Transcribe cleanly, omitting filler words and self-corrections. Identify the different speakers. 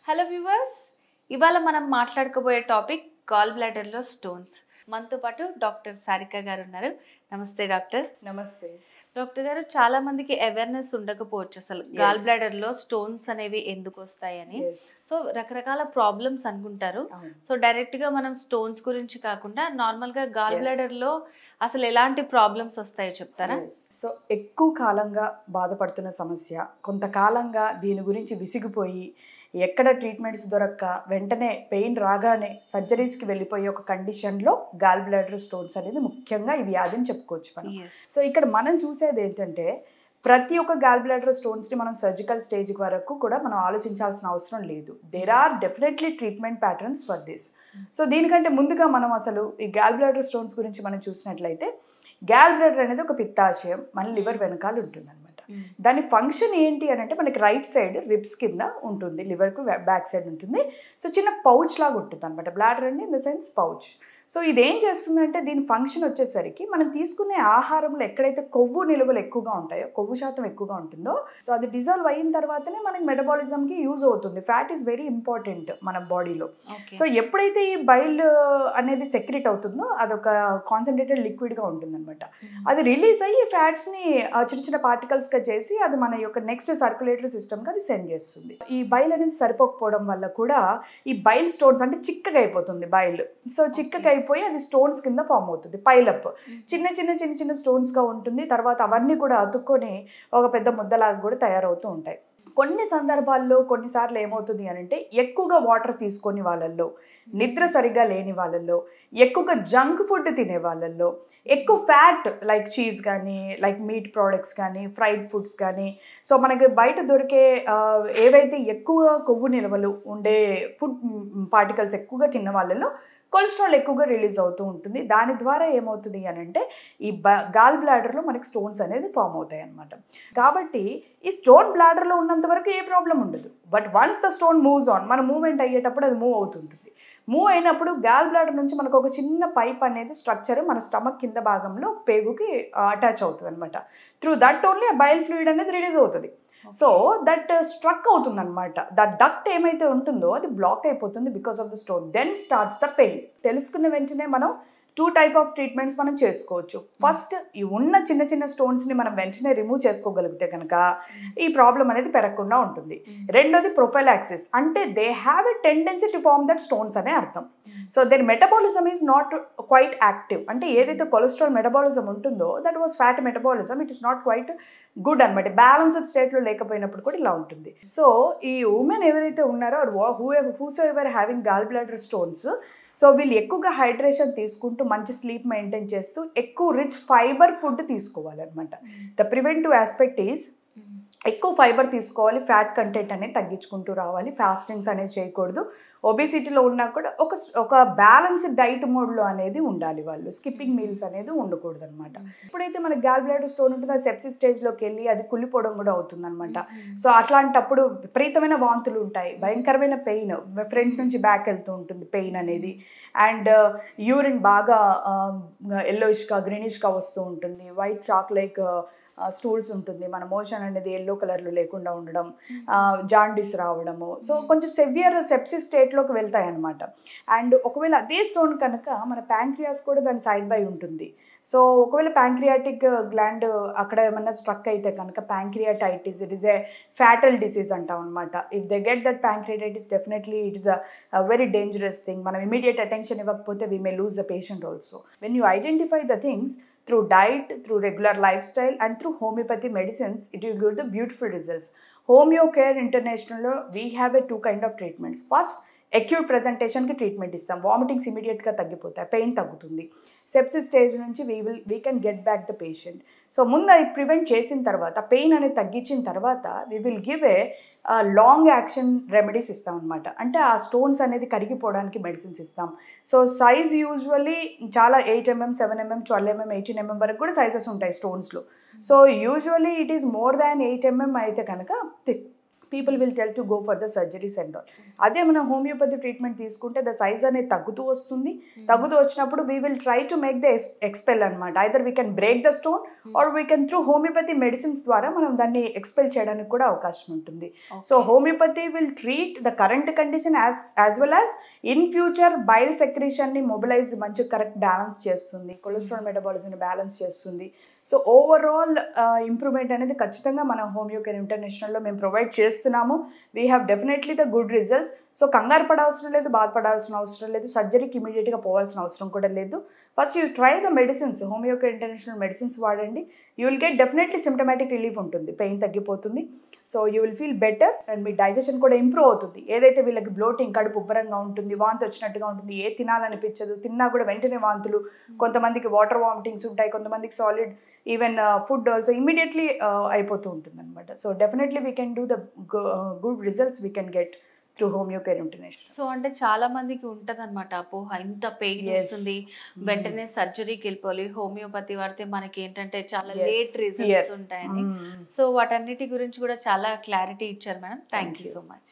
Speaker 1: Hello viewers, ఇవాళ మనం మాట్లాడుకోబోయే topic gall బ్లాడర్లో stones. మనతో పాటు డాక్టర్ సారిక గారు ఉన్నారు. నమస్తే డాక్టర్.
Speaker 2: నమస్తే.
Speaker 1: డాక్టర్ గారు, చాలా మందికి అవేర్నెస్ ఉండకపోవచ్చు అసలు గాల్ బ్లాడర్లో స్టోన్స్ అనేవి ఎందుకు వస్తాయని. సో రకరకాల ప్రాబ్లమ్స్ అనుకుంటారు. సో డైరెక్ట్గా మనం స్టోన్స్ గురించి కాకుండా నార్మల్గా గాల్ బ్లాడర్లో అసలు ఎలాంటి ప్రాబ్లమ్స్ వస్తాయో చెప్తారా?
Speaker 2: సో ఎక్కువ కాలంగా బాధపడుతున్న సమస్య, కొంతకాలంగా దీని గురించి విసిగిపోయి ఎక్కడ ట్రీట్మెంట్స్ దొరక్క వెంటనే పెయిన్ రాగానే సర్జరీస్కి వెళ్ళిపోయే ఒక కండిషన్లో గాల్ బ్లాడర్ స్టోన్స్ అనేది ముఖ్యంగా ఈ వ్యాధిని చెప్పుకోవచ్చు మనం. సో ఇక్కడ మనం చూసేది ఏంటంటే, ప్రతి ఒక్క గాల్ బ్లాడర్ స్టోన్స్ని మనం సర్జికల్ స్టేజ్ వరకు కూడా మనం ఆలోచించాల్సిన అవసరం లేదు. There are definitely treatment patterns for this. So దీనికంటే ముందుగా మనం అసలు ఈ గాల్ బ్లాడర్ స్టోన్స్ గురించి మనం చూసినట్లయితే, గాల్ బ్లాడర్ అనేది ఒక పిత్తాశయం మన లివర్ వెనకాల ఉంటుంది. దాని ఫంక్షన్ ఏంటి అని అంటే, మనకి రైట్ సైడ్ రిబ్స్ కింద ఉంటుంది, లివర్కు బ్యాక్ సైడ్ ఉంటుంది. సో చిన్న పౌచ్ లాగా ఉంటుంది అనమాట. బ్లాడర్ అంటే in the sense pouch. So ఇదేం చేస్తుందంటే, దీని ఫంక్షన్ వచ్చేసరికి మనం తీసుకునే ఆహారంలో ఎక్కడైతే కొవ్వు నిలువలు ఎక్కువగా ఉంటాయో, కొవ్వు శాతం ఎక్కువగా ఉంటుందో, సో అది డిజాల్వ్ అయిన తర్వాతనే మనకి మెటబాలిజంకి యూజ్ అవుతుంది. ఫ్యాట్ ఈస్ వెరీ ఇంపార్టెంట్ మన బాడీలో. సో ఎప్పుడైతే ఈ బైల్ అనేది సెక్రెట్ అవుతుందో, అదొక కాన్సన్ట్రేటెడ్ లిక్విడ్గా ఉంటుంది అనమాట. అది రిలీజ్ అయ్యి ఫ్యాట్స్ని చిన్న చిన్న పార్టికల్స్గా చేసి అది మన యొక్క నెక్స్ట్ సర్క్యులేటరీ సిస్టమ్కి అది సెండ్ చేస్తుంది. ఈ బైల్ అనేది సరిపోకపోవడం వల్ల కూడా ఈ బైల్ స్టోన్స్ అంటే చిక్కగా అయిపోతుంది బైల్. సో చిక్కగా అయిపోయి అది స్టోన్స్ కింద ఫామ్ అవుతుంది, పైలప్. చిన్న చిన్న చిన్న చిన్న స్టోన్స్గా ఉంటుంది. తర్వాత అవన్నీ కూడా అతుక్కొని ఒక పెద్ద ముద్దలాగా కూడా తయారవుతూ ఉంటాయి. కొన్ని సందర్భాల్లో కొన్నిసార్లు ఏమవుతుంది అని అంటే, ఎక్కువగా వాటర్ తీసుకొని వాళ్ళల్లో, నిద్ర సరిగ్గా లేని వాళ్ళల్లో, ఎక్కువగా జంక్ ఫుడ్ తినే వాళ్ళల్లో, ఎక్కువ ఫ్యాట్ లైక్ చీజ్ కానీ, లైక్ మీట్ ప్రోడక్ట్స్ కానీ, ఫ్రైడ్ ఫుడ్స్ కానీ, సో మనకి బయట దొరికే ఏవైతే ఎక్కువ కొవ్వు నిల్వలు ఉండే ఫుడ్ పార్టికల్స్ ఎక్కువగా తిన్న వాళ్ళల్లో కొలెస్ట్రాల్ ఎక్కువగా రిలీజ్ అవుతూ ఉంటుంది. దాని ద్వారా ఏమవుతుంది అని అంటే, ఈ గాల్ బ్లాడర్లో మనకి స్టోన్స్ అనేది ఫామ్ అవుతాయి అన్నమాట. కాబట్టి ఈ స్టోన్ బ్లాడర్లో ఉన్నంత వరకు ఏ ప్రాబ్లం ఉండదు. But once the stone moves on, మన మూవ్మెంట్ అయ్యేటప్పుడు అది మూవ్ అవుతుంటుంది. మూవ్ అయినప్పుడు గాల్ బ్లాడర్ నుంచి మనకు ఒక చిన్న పైప్ అనేది స్ట్రక్చర్ మన స్టమక్ కింద భాగంలో పేగుకి అటాచ్ అవుతుంది అనమాట. త్రూ దట్ ఓన్లీ ఆ బైల్ ఫ్లూయిడ్ అనేది రిలీజ్ అవుతుంది. సో దట్ స్ట్రక్ అవుతుంది అనమాట. దట్ డక్ట్ ఏమైతే ఉంటుందో అది బ్లాక్ అయిపోతుంది because of the stone. Then starts the pain. తెలుసుకున్న వెంటనే మనం 2 టైప్ ఆఫ్ ట్రీట్మెంట్స్ మనం చేసుకోవచ్చు. ఫస్ట్, ఈ ఉన్న చిన్న చిన్న స్టోన్స్ని మనం వెంటనే రిమూవ్ చేసుకోగలిగితే కనుక ఈ ప్రాబ్లం అనేది పెరగకుండా ఉంటుంది. రెండోది ప్రొఫైలాక్సిస్, అంటే they have a tendency to form that stones అనే అర్థం. So then metabolism is not quite active. అంటే ఏదైతే కొలెస్ట్రాల్ మెటబాలిజం ఉంటుందో, that was fat metabolism, it is not quite good అనమాట. బ్యాలెన్స్డ్ స్టేట్లో లేకపోయినప్పుడు కూడా ఇలా ఉంటుంది. సో ఈ ఉమెన్ ఎవరైతే ఉన్నారో, whosoever having gall bladder stones, so వీళ్ళు ఎక్కువగా హైడ్రేషన్ తీసుకుంటూ, మంచి స్లీప్ మెయింటైన్ చేస్తూ, ఎక్కువ రిచ్ ఫైబర్ ఫుడ్ తీసుకోవాలన్నమాట. ద ప్రివెంటివ్ ఆస్పెక్ట్ ఈజ్ ఎక్కువ ఫైబర్ తీసుకోవాలి, ఫ్యాట్ కంటెంట్ అనేది తగ్గించుకుంటూ రావాలి, ఫాస్టింగ్స్ అనేది చేయకూడదు. ఒబేసిటీలో ఉన్నా కూడా ఒక బ్యాలెన్స్డ్ డైట్ మోడ్లో అనేది ఉండాలి వాళ్ళు. స్కిప్పింగ్ మీల్స్ అనేది ఉండకూడదు అనమాట. ఎప్పుడైతే మనకి గాల్ బ్లాడర్ స్టోన్ ఉంటుందో, అది సెప్సిస్ స్టేజ్లోకి వెళ్ళి అది కుళ్ళిపోవడం కూడా అవుతుంది అనమాట. సో అట్లాంటప్పుడు విపరీతమైన వాంతులు ఉంటాయి, భయంకరమైన పెయిన్, ఫ్రంట్ నుంచి బ్యాక్ వెళ్తూ ఉంటుంది పెయిన్ అనేది. అండ్ యూరిన్ బాగా ఎల్లోయిష్గా గ్రీనిష్గా వస్తూ ఉంటుంది, వైట్ చాక్ లైక్ స్టూల్స్ ఉంటుంది, మన మోషన్ అనేది ఎల్లో కలర్లో లేకుండా ఉండడం, జాండిస్ రావడము. సో కొంచెం సెవియర్ సెప్సిస్ స్టేట్లోకి వెళ్తాయి అనమాట. అండ్ ఒకవేళ అదే స్టోన్ కనుక మన ప్యాంక్రియాస్ కూడా దాని సైడ్ బై ఉంటుంది. సో ఒకవేళ ప్యాంక్రియాటిక్ గ్లాండ్ అక్కడ ఏమన్నా స్ట్రక్ అయితే కనుక pancreatitis, it is a fatal disease అంటాం అనమాట. If they get that pancreatitis, definitely it is a very dangerous thing. మనం ఇమీడియట్ అటెన్షన్ ఇవ్వకపోతే we may lose the patient also. When you identify the things through diet, through regular lifestyle and through homeopathy medicines, it will give the beautiful results. Homeocare International, we have a 2 kind of treatments. First, acute presentation ki treatment istam, vomitings immediate ga taggipotayi, pain tagutundi. Sepsis stage నుంచి we can get back the patient. So ముందు అది prevent చేసిన తర్వాత, pain అనేది తగ్గించిన తర్వాత, we will give a long action remedies ఇస్తాం అనమాట. అంటే ఆ స్టోన్స్ అనేది కరిగిపోవడానికి మెడిసిన్స్ ఇస్తాం. సో సైజ్ యూజువల్లీ చాలా 8mm, 7mm, 12mm, 18mm వరకు కూడా సైజెస్ ఉంటాయి స్టోన్స్లో. So usually it is more than 8mm అయితే కనుక people will tell to go for the surgeries and all. అదే మనం హోమియోపతి ట్రీట్మెంట్ తీసుకుంటే ద సైజ్ అనేది తగ్గుతూ వస్తుంది. తగ్గుతూ వచ్చినప్పుడు we will try to make the expel అనమాట. Either we can break the stone or we can through homeopathy medicines ద్వారా మనం దాన్ని ఎక్స్పెల్ చేయడానికి కూడా అవకాశం ఉంటుంది. So homeopathy will treat the current condition as well as in future bile సెక్రీషన్ని mobilize మంచి కరెక్ట్ బ్యాలెన్స్ చేస్తుంది, కొలెస్ట్రాల్ మెటబాలిజంని బ్యాలెన్స్ చేస్తుంది. సో ఓవరాల్ ఇంప్రూవ్మెంట్ అనేది ఖచ్చితంగా మన హోమియో కేర్ ఇంటర్నేషనల్లో మేము ప్రొవైడ్ చేస్తున్నాము. We have definitely the good results. So కంగారు పడాల్సిన లేదు, బాధపడాల్సిన అవసరం లేదు, సర్జరీకి ఇమీడియట్గా పోవాల్సిన అవసరం కూడా లేదు. First you try the medicines, Homeo Care International medicines వాడండి. You will get definitely symptomatic relief ఉంటుంది, పెయిన్ తగ్గిపోతుంది. So you will feel better and మీ డైజెషన్ కూడా ఇంప్రూవ్ అవుతుంది. ఏదైతే వీళ్ళకి బ్లోటింగ్, కడుపు ఉబ్బరంగా ఉంటుంది, వాంతి వచ్చినట్టుగా ఉంటుంది, ఏ తినాలనిపించదు, తిన్నా కూడా వెంటనే వాంతులు, కొంతమందికి వాటర్ వామిటింగ్స్ ఉంటాయి, కొంతమందికి solid even food also immediately అయిపోతూ ఉంటుంది అనమాట. So definitely we can do the good results we can get through homeo Care international.
Speaker 1: So అంటే చాలా మందికి ఉంటది అనమాట అపోహ, ఇంత పెయిన్ వస్తుంది వెంటనే సర్జరీకి వెళ్ళిపోవాలి, హోమియోపతి వాడితే మనకి ఏంటంటే చాలా లేట్ రిజల్ట్స్ ఉంటాయని. సో వాటన్నిటి గురించి కూడా చాలా క్లారిటీ ఇచ్చారు madam. Thank you so much.